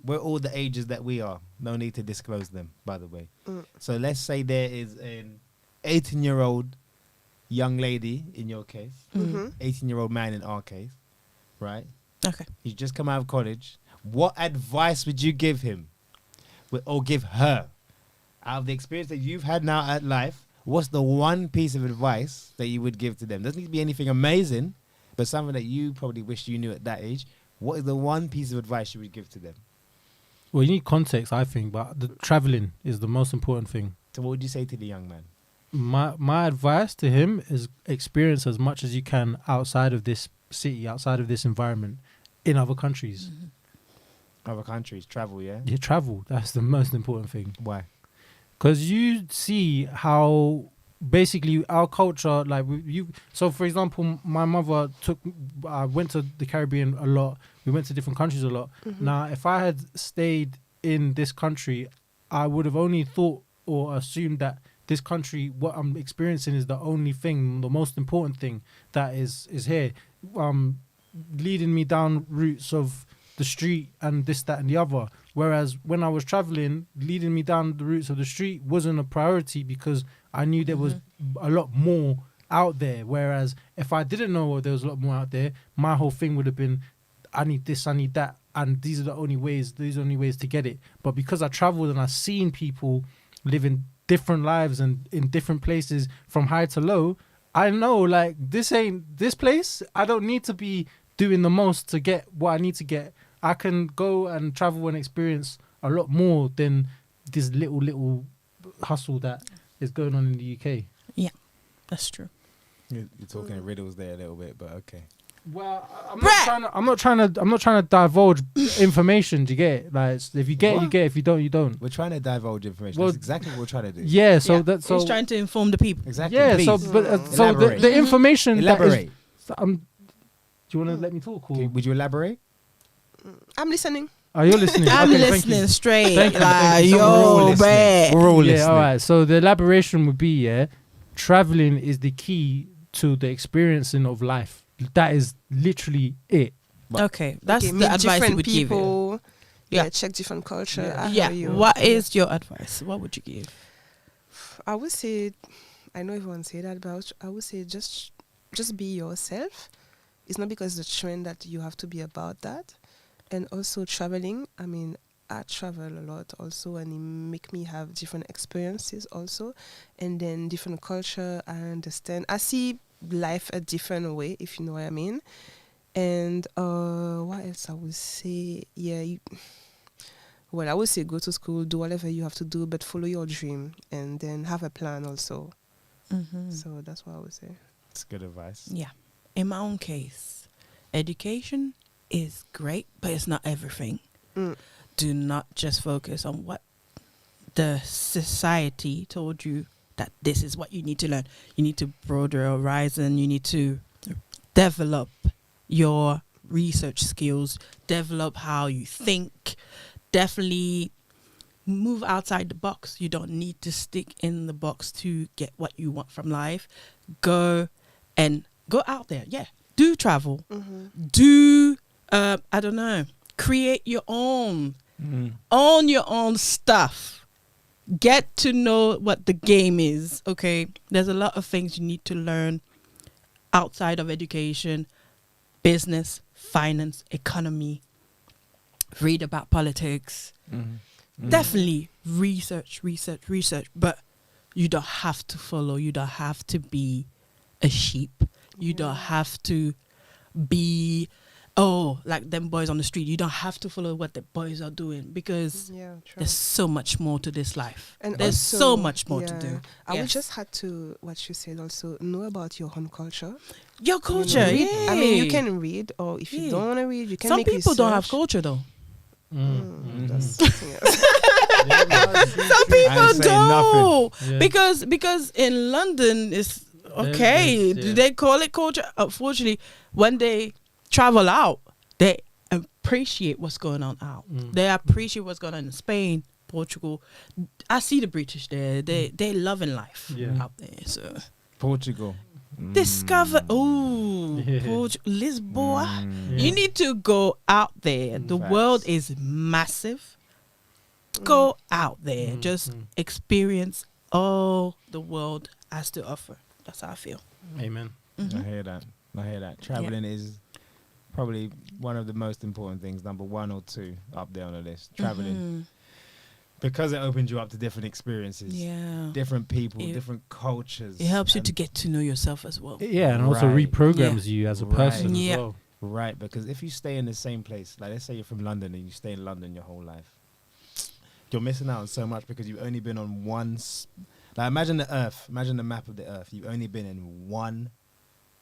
we're all the ages that we are. No need to disclose them, by the way. So let's say there is an 18-year-old young lady in your case, 18-year-old man in our case, right? Okay. He's just come out of college. What advice would you give him or give her out of the experience that you've had now at life? What's the one piece of advice that you would give to them? Doesn't need to be anything amazing, but something that you probably wish you knew at that age. What is the one piece of advice you would give to them? Well, you need context, I think, but the traveling is the most important thing. So what would you say to the young man? My advice to him is experience as much as you can outside of this city, outside of this environment, in other countries. Other countries, travel, yeah? Yeah, travel. That's the most important thing. Why? Because you see how basically our culture, like so for example, my mother went to the Caribbean a lot. We went to different countries a lot. Now, if I had stayed in this country, I would have only thought or assumed that this country, what I'm experiencing is the only thing, the most important thing that is here. Leading me down routes of the street and this, that and the other. Whereas when I was traveling, leading me down the routes of the street wasn't a priority because I knew there was a lot more out there. Whereas if I didn't know there was a lot more out there, my whole thing would have been, I need this, I need that. And these are the only ways to get it. But because I traveled and I've seen people living different lives and in different places from high to low, I know like this place. I don't need to be doing the most to get what I need to get. I can go and travel and experience a lot more than this little hustle that is going on in the UK. Yeah, that's true. You're talking riddles there a little bit, but okay. Well, I'm not trying to divulge information. Do you get it? Like, if you get it, you get it. If you don't, you don't. We're trying to divulge information. Well, that's exactly what we're trying to do. Yeah. So that's he's trying to inform the people. Exactly. Yeah. Please. So the information. Elaborate. Do you want to let me talk? Or? Would you elaborate? I'm listening. Oh, you're listening. I'm Okay, listening straight. Thank you. Like, We're all listening. man. We're all Yeah. listening. All right. So the elaboration would be, traveling is the key to the experiencing of life. That is literally it. Okay, that's Okay, the meet advice you different would give you. people. Yeah. Yeah, check different culture. I Yeah. hear you. What is your advice? What would you give? I would say, I know everyone say that, but I would say just be yourself. It's not because it's a trend that you have to be about that. And also traveling. I mean, I travel a lot also, and it make me have different experiences also, and then different culture. I understand. I see life a different way, if you know what I mean. And what else I would say? Yeah. Well, I would say go to school, do whatever you have to do, but follow your dream, and then have a plan also. So that's what I would say. That's good advice. Yeah. In my own case, education is great, but it's not everything. Do not just focus on what the society told you that this is what you need to learn. You need to broaden your horizon. You need to develop your research skills, develop how you think, definitely move outside the box. You don't need to stick in the box to get what you want from life. Go out there. Yeah. Do travel. Do, I don't know, create your own. Own your own stuff. Get to know what the game is. Okay. There's a lot of things you need to learn outside of education, business, finance, economy. Read about politics. Definitely research. But you don't have to follow. You don't have to be a sheep. You don't have to be, like them boys on the street. You don't have to follow what the boys are doing, because there's so much more to this life. And there's also, so much more to do. I would just had to, what you said also, know about your own culture. Your culture, yeah. I mean, you can read, or if you don't want to read, you can make research. Some people don't have culture, though. That's something else. Some people don't. Yeah. Because in London, it's okay. Do they call it culture? Unfortunately, when they travel out, they appreciate what's going on out. They appreciate what's going on in Spain, Portugal. I see the British there. They loving life out there. So Portugal. Discover. Oh, Yeah. Lisboa. Yeah. You need to go out there. The Facts. world is massive. Go out there. Just experience all the world has to offer. That's how I feel. Amen. I hear that. Traveling is probably one of the most important things, number 1 or 2 up there on the list. Traveling. Because it opens you up to different experiences. Yeah. Different people, It- different cultures. It helps you and- to get to know yourself as well. Yeah, and also Right. reprograms you as a Right. person Yeah. as well. Right, because if you stay in the same place, like let's say you're from London and you stay in London your whole life, you're missing out on so much because you've only been on like imagine the earth, imagine the map of the earth. You've only been in one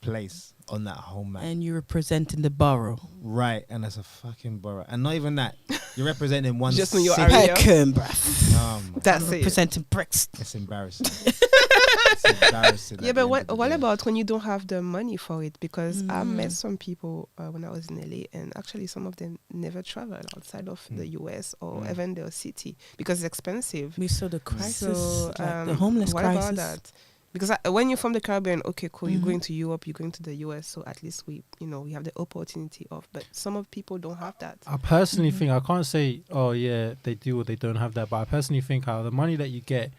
place on that whole map. And you're representing the borough. Right, and that's a fucking borough. And not even that. You're representing one Just in your city. area. Peckham, bruv. My That's I'm it. representing Brixton. It's embarrassing. It's embarrassing. Yeah, at the but end what of the what day. about when you don't have the money for it? Because I met some people when I was in LA, and actually some of them never travel outside of the US or even their city because it's expensive. We saw the crisis, So like the homeless what crisis. about that? Because when you're from the Caribbean, okay, cool, you're going to Europe, you're going to the US, so at least we have the opportunity of. But some of people don't have that. I personally think, I can't say, oh yeah, they do or they don't have that, but I personally think how the money that you get,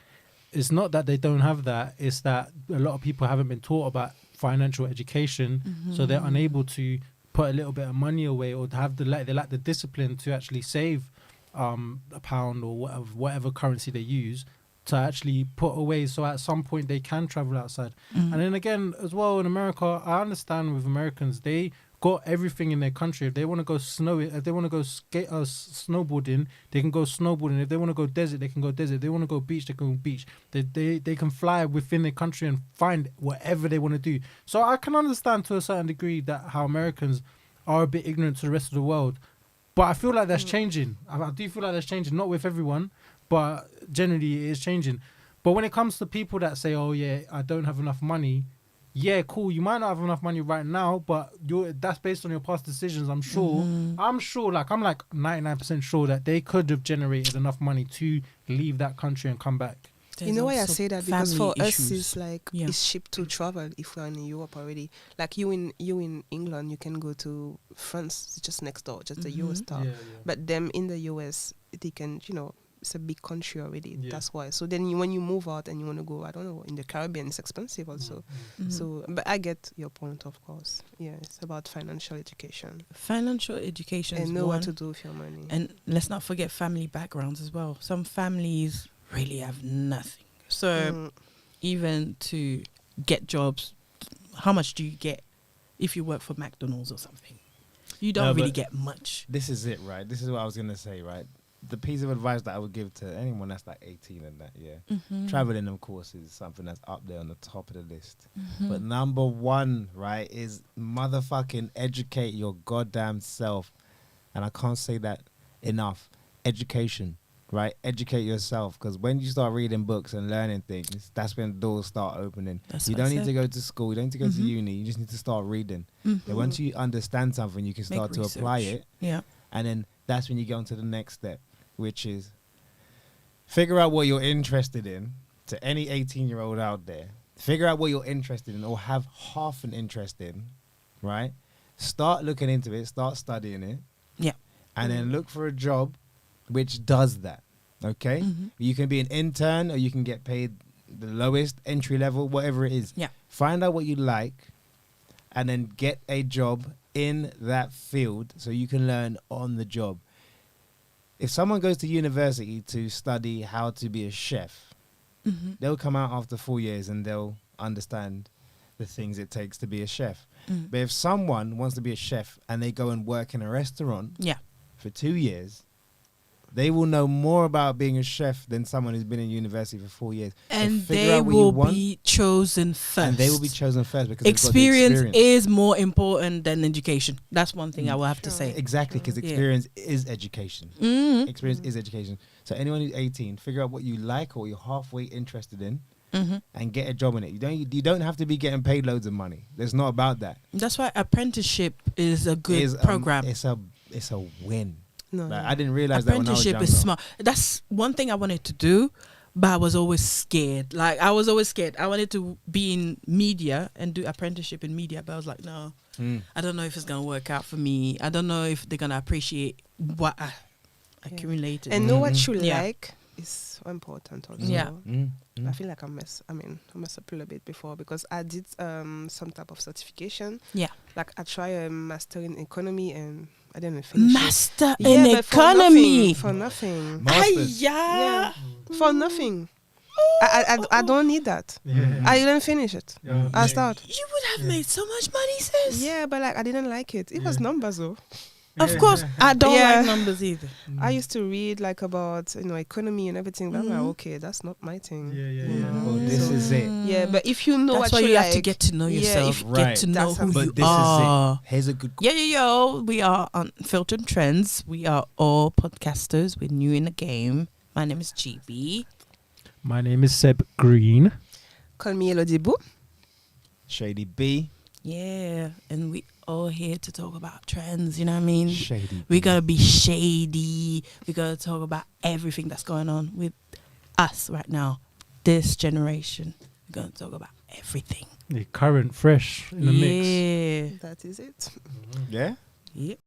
it's not that they don't have that, it's that a lot of people haven't been taught about financial education, so they're unable to put a little bit of money away or to have they lack the discipline to actually save a pound or whatever currency they use to actually put away, so at some point they can travel outside. And then again as well in America, I understand with Americans, they got everything in their country. If they want to go if they want to go snowboarding, they can go snowboarding. If they want to go desert, they can go desert. If they want to go beach, they can go beach. They can fly within their country and find whatever they want to do. So I can understand to a certain degree that how Americans are a bit ignorant to the rest of the world. But I feel like that's changing. I do feel like that's changing, not with everyone, but generally it is changing. But when it comes to people that say, oh yeah, I don't have enough money, yeah, cool, you might not have enough money right now, but that's based on your past decisions. I'm sure, I'm like 99% sure that they could have generated enough money to leave that country and come back. You know why I say that? Because for us, issues. it's like it's cheap to travel if we're in Europe already. Like you in England, you can go to France, it's just next door, just the Eurostar. Yeah. But them in the US, they can, it's a big country already. Yeah. That's why. So then when you move out and you want to go, I don't know, in the Caribbean, it's expensive also. So, but I get your point, of course. Yeah, it's about financial education Financial education is and know one. what to do with your money. And let's not forget family backgrounds as well. Some families really have nothing. So even to get jobs, how much do you get if you work for McDonald's or something? You don't really but get much. This is it, right? This is what I was going to say, right? The piece of advice that I would give to anyone that's like 18 and that, traveling, of course, is something that's up there on the top of the list. But number 1, right, is motherfucking educate your goddamn self. And I can't say that enough. Education, right? Educate yourself, because when you start reading books and learning things, that's when doors start opening. That's You what I don't need said. to go to school. You don't need to go to uni. You just need to start reading. And once you understand something, you can Make start to apply research. it. Yeah. And then that's when you go on to the next step, which is figure out what you're interested in. To any 18-year-old out there, figure out what you're interested in or have half an interest in, right? Start looking into it, start studying it. Yeah. And then look for a job which does that, okay? You can be an intern or you can get paid the lowest entry level, whatever it is. Yeah. Find out what you like and then get a job in that field so you can learn on the job. If someone goes to university to study how to be a chef, they'll come out after 4 years and they'll understand the things it takes to be a chef. But if someone wants to be a chef and they go and work in a restaurant for 2 years, they will know more about being a chef than someone who's been in university for 4 years. And So figure they out what you will want, be chosen first. and they will be chosen first because they've got the Experience experience. is more important than education. That's one thing I will have to say. Exactly, because Yeah. experience is education. Experience is education. So anyone who's 18, figure out what you like or what you're halfway interested in, and get a job in it. You don't have to be getting paid loads of money. It's not about that. That's why apprenticeship is a good program. It's a win. No, Like, I didn't realize that when I was Apprenticeship younger. is smart. That's one thing I wanted to do, but I was always scared. Like, I was always scared. I wanted to be in media and do apprenticeship in media, but I was like, no, I don't know if it's going to work out for me. I don't know if they're going to appreciate what I accumulated. And know what you Yeah. like is so important also. Yeah. I feel like I messed up a little bit before because I did some type of certification. Yeah. Like I tried a master in economy and I didn't finish Master it. in Yeah, but economy. For nothing. Masters. Yeah. For nothing. I don't need that. Yeah. I didn't finish it. Yeah. I start. You would have made so much money, sis. Yeah, but like I didn't like it. It was numbers though. Of course, I don't Yeah. like numbers either. I used to read like about economy and everything. But I'm like, okay, that's not my thing. you know? Oh, this is it. Yeah, but if you know That's what why you have to like- get to know Yeah, yourself. if- Right. Get to know That's who how- But you this are. is it. Here's a good. Yo. We are Unfiltered Trends. We are all podcasters. We're new in the game. My name is GB. My name is Seb Green. Call me Elodie Boo. Shady B. Yeah. And we all here to talk about trends. You know what I mean? Shady. We gotta be shady. We gotta talk about everything that's going on with us right now. This generation. We're gonna talk about everything. The current fresh in the mix. Yeah. That is it. Yeah. Yep.